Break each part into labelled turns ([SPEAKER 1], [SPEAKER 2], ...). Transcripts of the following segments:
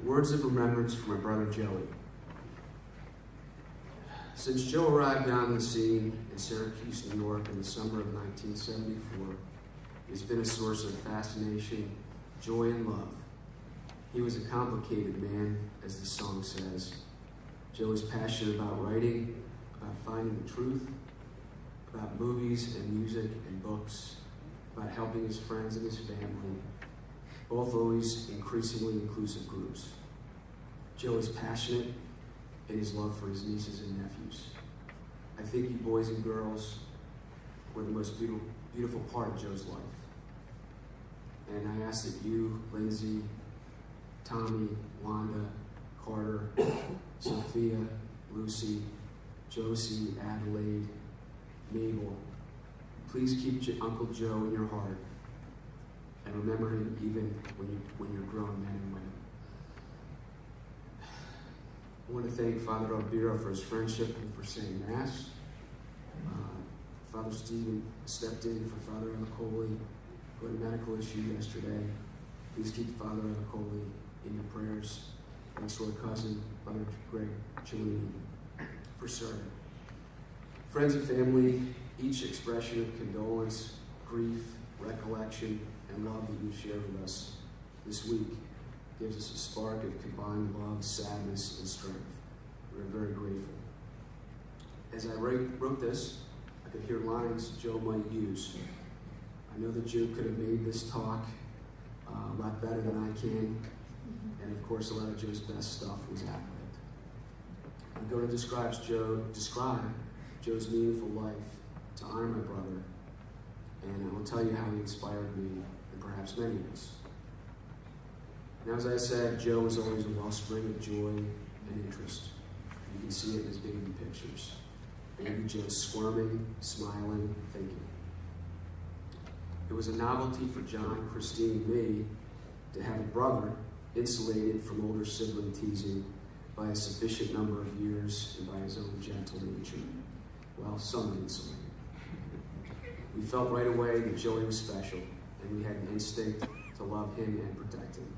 [SPEAKER 1] Words of remembrance for my brother Joey. Since Joe arrived on the scene in Syracuse, New York in the summer of 1974, he's been a source of fascination, joy, and love. He was a complicated man, as the song says. Joe was passionate about writing, about finding the truth, about movies and music and books, about helping his friends and his family, both always increasingly inclusive groups. Joe is passionate in his love for his nieces and nephews. I think you boys and girls were the most beautiful part of Joe's life. And I ask that you, Lindsay, Tommy, Wanda, Carter, Sophia, Lucy, Josie, Adelaide, Mabel, please keep Uncle Joe in your heart and remember him even when you're grown men and women. I want to thank Father Albiro for his friendship and for saying Mass. Father Stephen stepped in for Father Emicoli, who had a medical issue yesterday. Please keep Father Emicoli in your prayers. Thanks to our cousin, Father Greg Cellini, for serving. Friends and family, each expression of condolence, grief, recollection, and love that you've shared with us this week gives us a spark of combined love, sadness, and strength. We're very grateful. As I wrote this, I could hear lines Joe might use. I know that Joe could have made this talk a lot better than I can, and of course, a lot of Joe's best stuff was ad-libbed. I'm going to describe Joe's meaningful life to honor my brother, and I will tell you how he inspired me, and perhaps many of us. Now, as I said, Joe was always a wellspring of joy and interest. You can see it in his baby pictures. Baby Joe squirming, smiling, thinking. It was a novelty for John, Christine, and me to have a brother insulated from older sibling teasing by a sufficient number of years and by his own gentle nature. Well, some insulated. We felt right away that Joey was special, and we had an instinct to love him and protect him.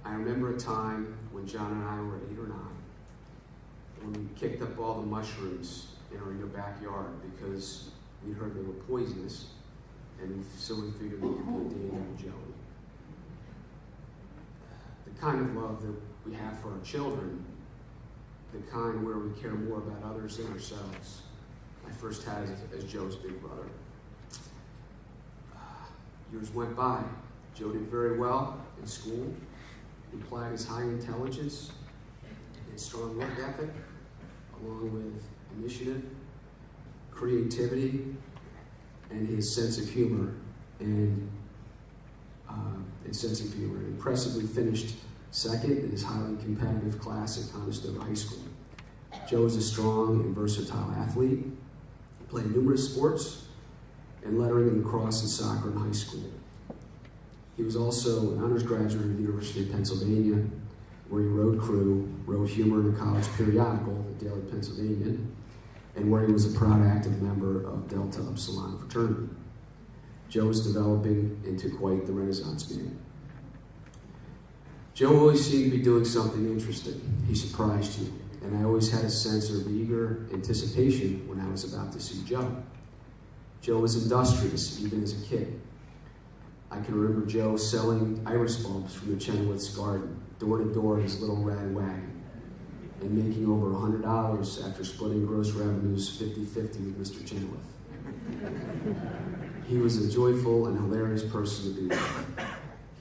[SPEAKER 1] I remember a time when John and I were 8 or 9, when we kicked up all the mushrooms in our backyard because we heard they were poisonous, and so we figured they could be a danger to Joey. The kind of love that we have for our children, the kind where we care more about others than ourselves, I first had as Joe's big brother. Years went by. Joe did very well in school. He applied his high intelligence and strong work ethic, along with initiative, creativity, and his sense of humor, and impressively finished second in his highly competitive class at Conestoga High School. Joe is a strong and versatile athlete. He played numerous sports and lettering in lacrosse and soccer in high school. He was also an honors graduate of the University of Pennsylvania, where he wrote humor in a college periodical, the Daily Pennsylvanian, and where he was a proud active member of Delta Upsilon fraternity. Joe was developing into quite the Renaissance man. Joe always seemed to be doing something interesting. He surprised you, and I always had a sense of eager anticipation when I was about to see Joe. Joe was industrious, even as a kid. I can remember Joe selling iris bulbs from the Chenoweth's garden, door to door in his little red wagon, and making over $100 after splitting gross revenues 50-50 with Mr. Chenoweth. He was a joyful and hilarious person to be with.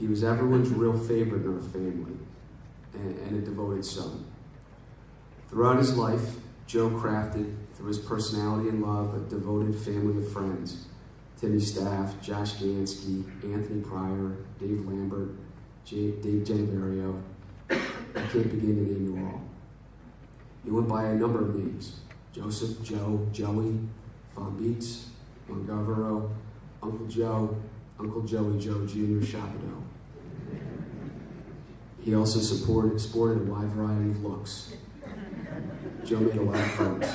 [SPEAKER 1] He was everyone's real favorite in our family, and a devoted son. Throughout his life, Joe crafted, through his personality and love, a devoted family of friends. Timmy Staff, Josh Gansky, Anthony Pryor, Dave Lambert, Dave Genovario. I can't begin to name you all. He went by a number of names: Joseph, Joe, Joey, Von Beats, Mongovero, Uncle Joe, Uncle Joey, Joe Jr., Chapineau. He also sported a wide variety of looks. Joe made a lot of friends.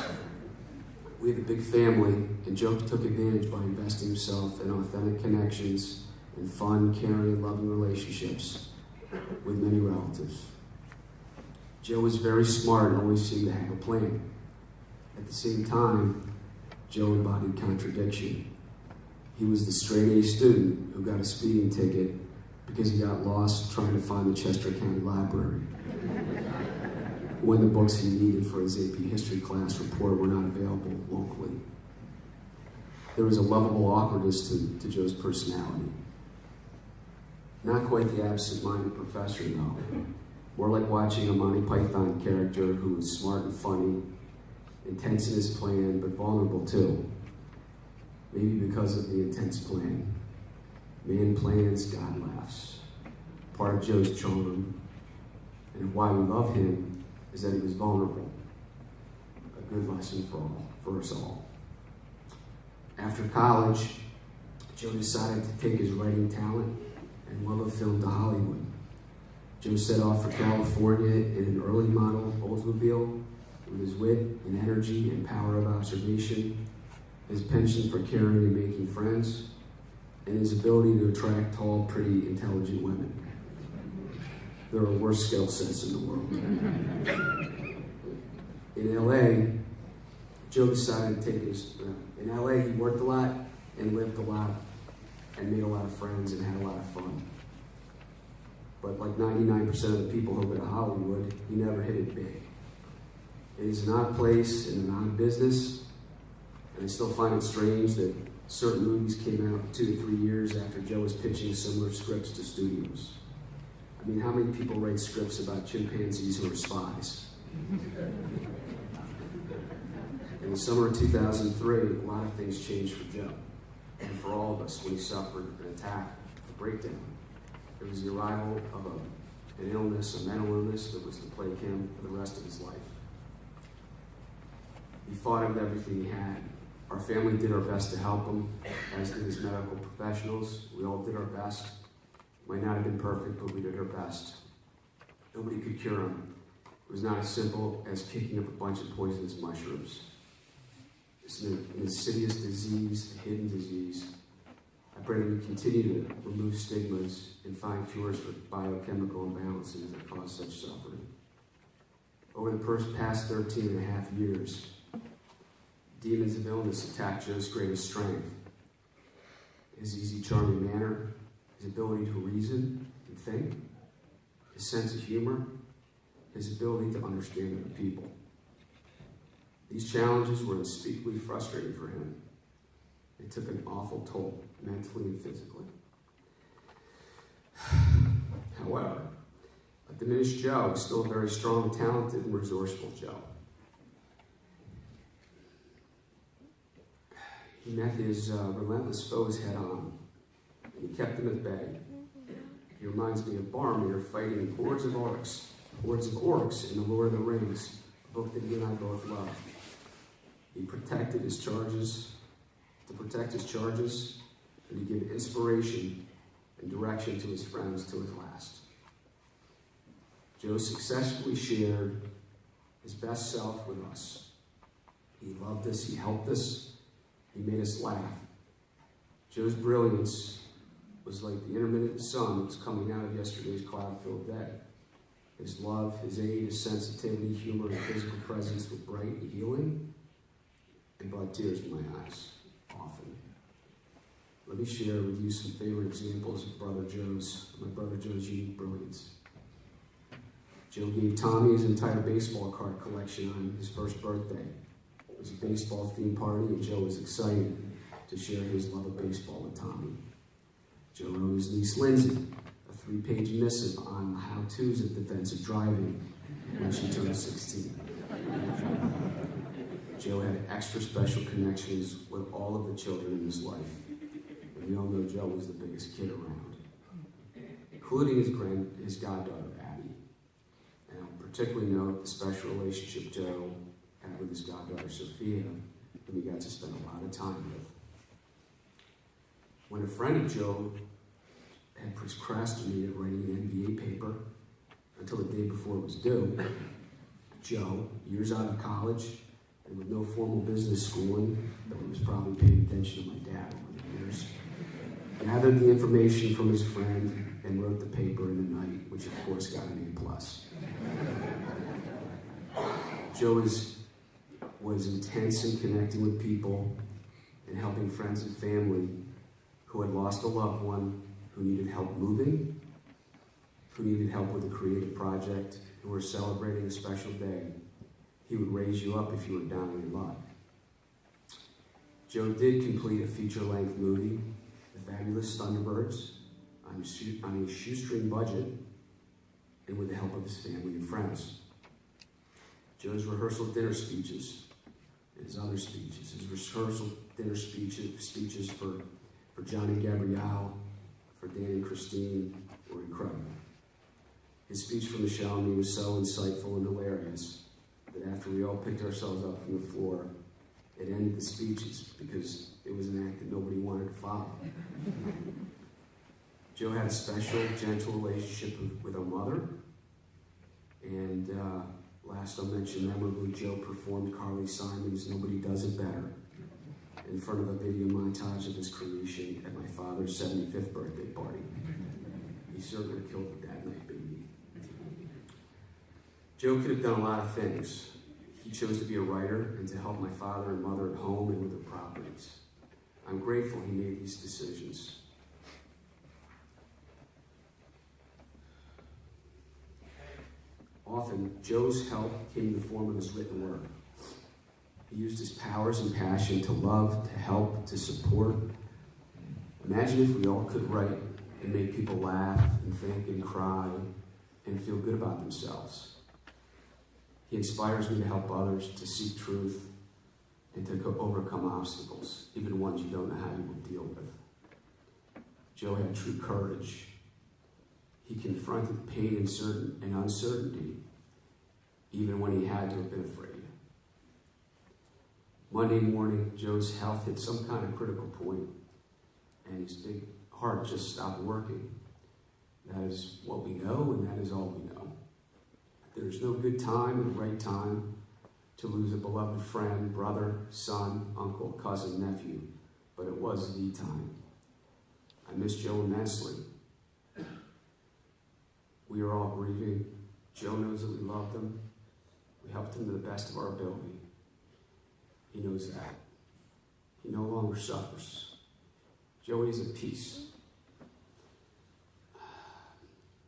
[SPEAKER 1] We had a big family, and Joe took advantage by investing himself in authentic connections and fun, caring, and loving relationships with many relatives. Joe was very smart and always seemed to have a plan. At the same time, Joe embodied contradiction. He was the straight-A student who got a speeding ticket because he got lost trying to find the Chester County Library when the books he needed for his AP history class report were not available locally. There was a lovable awkwardness to Joe's personality. Not quite the absent-minded professor, though. More like watching a Monty Python character who was smart and funny, intense in his plan, but vulnerable too. Maybe because of the intense plan. Man plans, God laughs. Part of Joe's charm, and why we love him, is that he was vulnerable. A good lesson for us all. After college, Joe decided to take his writing talent and love of film to Hollywood. Joe set off for California in an early model Oldsmobile with his wit and energy and power of observation, his penchant for caring and making friends, and his ability to attract tall, pretty, intelligent women. There are worse skill sets in the world. In LA, Joe decided to take in LA, he worked a lot and lived a lot and made a lot of friends and had a lot of fun. But like 99% of the people who go to Hollywood, he never hit it big. It is an odd place and an odd business, and I still find it strange that certain movies came out 2 to 3 years after Joe was pitching similar scripts to studios. I mean, how many people write scripts about chimpanzees who are spies? In the summer of 2003, a lot of things changed for Joe, and for all of us when he suffered an attack, a breakdown. It was the arrival of an illness, a mental illness that was to plague him for the rest of his life. He fought it with everything he had. Our family did our best to help him, as did his medical professionals. We all did our best. Might not have been perfect, but we did our best. Nobody could cure him. It was not as simple as kicking up a bunch of poisonous mushrooms. It's an insidious disease, a hidden disease. I pray that we continue to remove stigmas and find cures for biochemical imbalances that cause such suffering. Over the past 13 and a half years, demons of illness attacked Joe's greatest strength. His easy, charming manner, his ability to reason and think, his sense of humor, his ability to understand other people. These challenges were unspeakably frustrating for him. It took an awful toll, mentally and physically. However, a diminished Joe is still a very strong, talented, and resourceful Joe. He met his relentless foes head on, and he kept them at bay. He reminds me of Boromir fighting hordes of orcs in The Lord of the Rings, a book that he and I both love. He protected his charges, and to give inspiration and direction to his friends till his last. Joe successfully shared his best self with us. He loved us, he helped us, he made us laugh. Joe's brilliance was like the intermittent sun that was coming out of yesterday's cloud-filled day. His love, his aid, his sensitivity, humor, and physical presence were bright and healing and brought tears to my eyes, often. Let me share with you some favorite examples of my brother Joe's unique brilliance. Joe gave Tommy his entire baseball card collection on his first birthday. It was a baseball-themed party, and Joe was excited to share his love of baseball with Tommy. Joe wrote his niece Lindsay a 3-page missive on how-tos of defensive driving when she turned 16. Joe had extra special connections with all of the children in his life. And we all know Joe was the biggest kid around, including his goddaughter, Abby. And I'll particularly note the special relationship Joe had with his goddaughter, Sophia, whom he got to spend a lot of time with. When a friend of Joe had procrastinated writing an MBA paper until the day before it was due, Joe, years out of college and with no formal business schooling, but he was probably paying attention to my dad over the years, gathered the information from his friend and wrote the paper in the night, which of course got an A+. Joe was intense in connecting with people and helping friends and family who had lost a loved one, who needed help moving, who needed help with a creative project, who were celebrating a special day. He would raise you up if you were down in your luck. Joe did complete a feature-length movie, The Fabulous Thunderbirds, on a shoestring budget and with the help of his family and friends. Joe's rehearsal dinner speeches and his other speeches, his rehearsal dinner speeches for Johnny Gabrielle, for Dan and Christine, were incredible. His speech for Michelle and me was so insightful and hilarious that after we all picked ourselves up from the floor, it ended the speeches because it was an act that nobody wanted to follow. Joe had a special, gentle relationship with our mother. And last I'll mention, memorably, Joe performed Carly Simon's Nobody Does It Better in front of a video montage of his creation at my father's 75th birthday party. He certainly killed it that night, baby. Joe could have done a lot of things. He chose to be a writer and to help my father and mother at home and with their properties. I'm grateful he made these decisions. Often, Joe's help came in the form of his written work. He used his powers and passion to love, to help, to support. Imagine if we all could write and make people laugh and think and cry and feel good about themselves. He inspires me to help others, to seek truth, and to overcome obstacles, even ones you don't know how you will deal with. Joe had true courage. He confronted pain and uncertainty, even when he had to have been afraid. Monday morning, Joe's health hit some kind of critical point, and his big heart just stopped working. That is what we know, and that is all we know. There's no good time or right time to lose a beloved friend, brother, son, uncle, cousin, nephew, but it was the time. I miss Joe immensely. We are all grieving. Joe knows that we loved him. We helped him to the best of our ability. He knows that. He no longer suffers. Joey is at peace.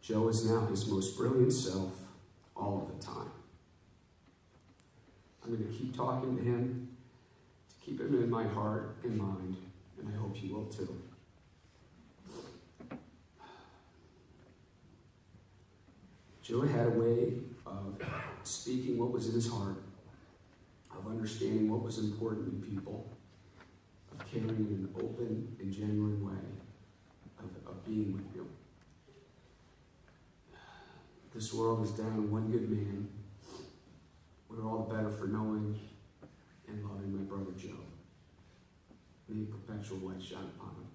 [SPEAKER 1] Joe is now his most brilliant self all of the time. I'm going to keep talking to him, to keep him in my heart and mind, and I hope you will too. Joe had a way of speaking what was in his heart, of understanding what was important in people, of caring in an open and genuine way, of being with you. This world is down one good man. We're all the better for knowing and loving my brother Joe. May perpetual light shine upon him.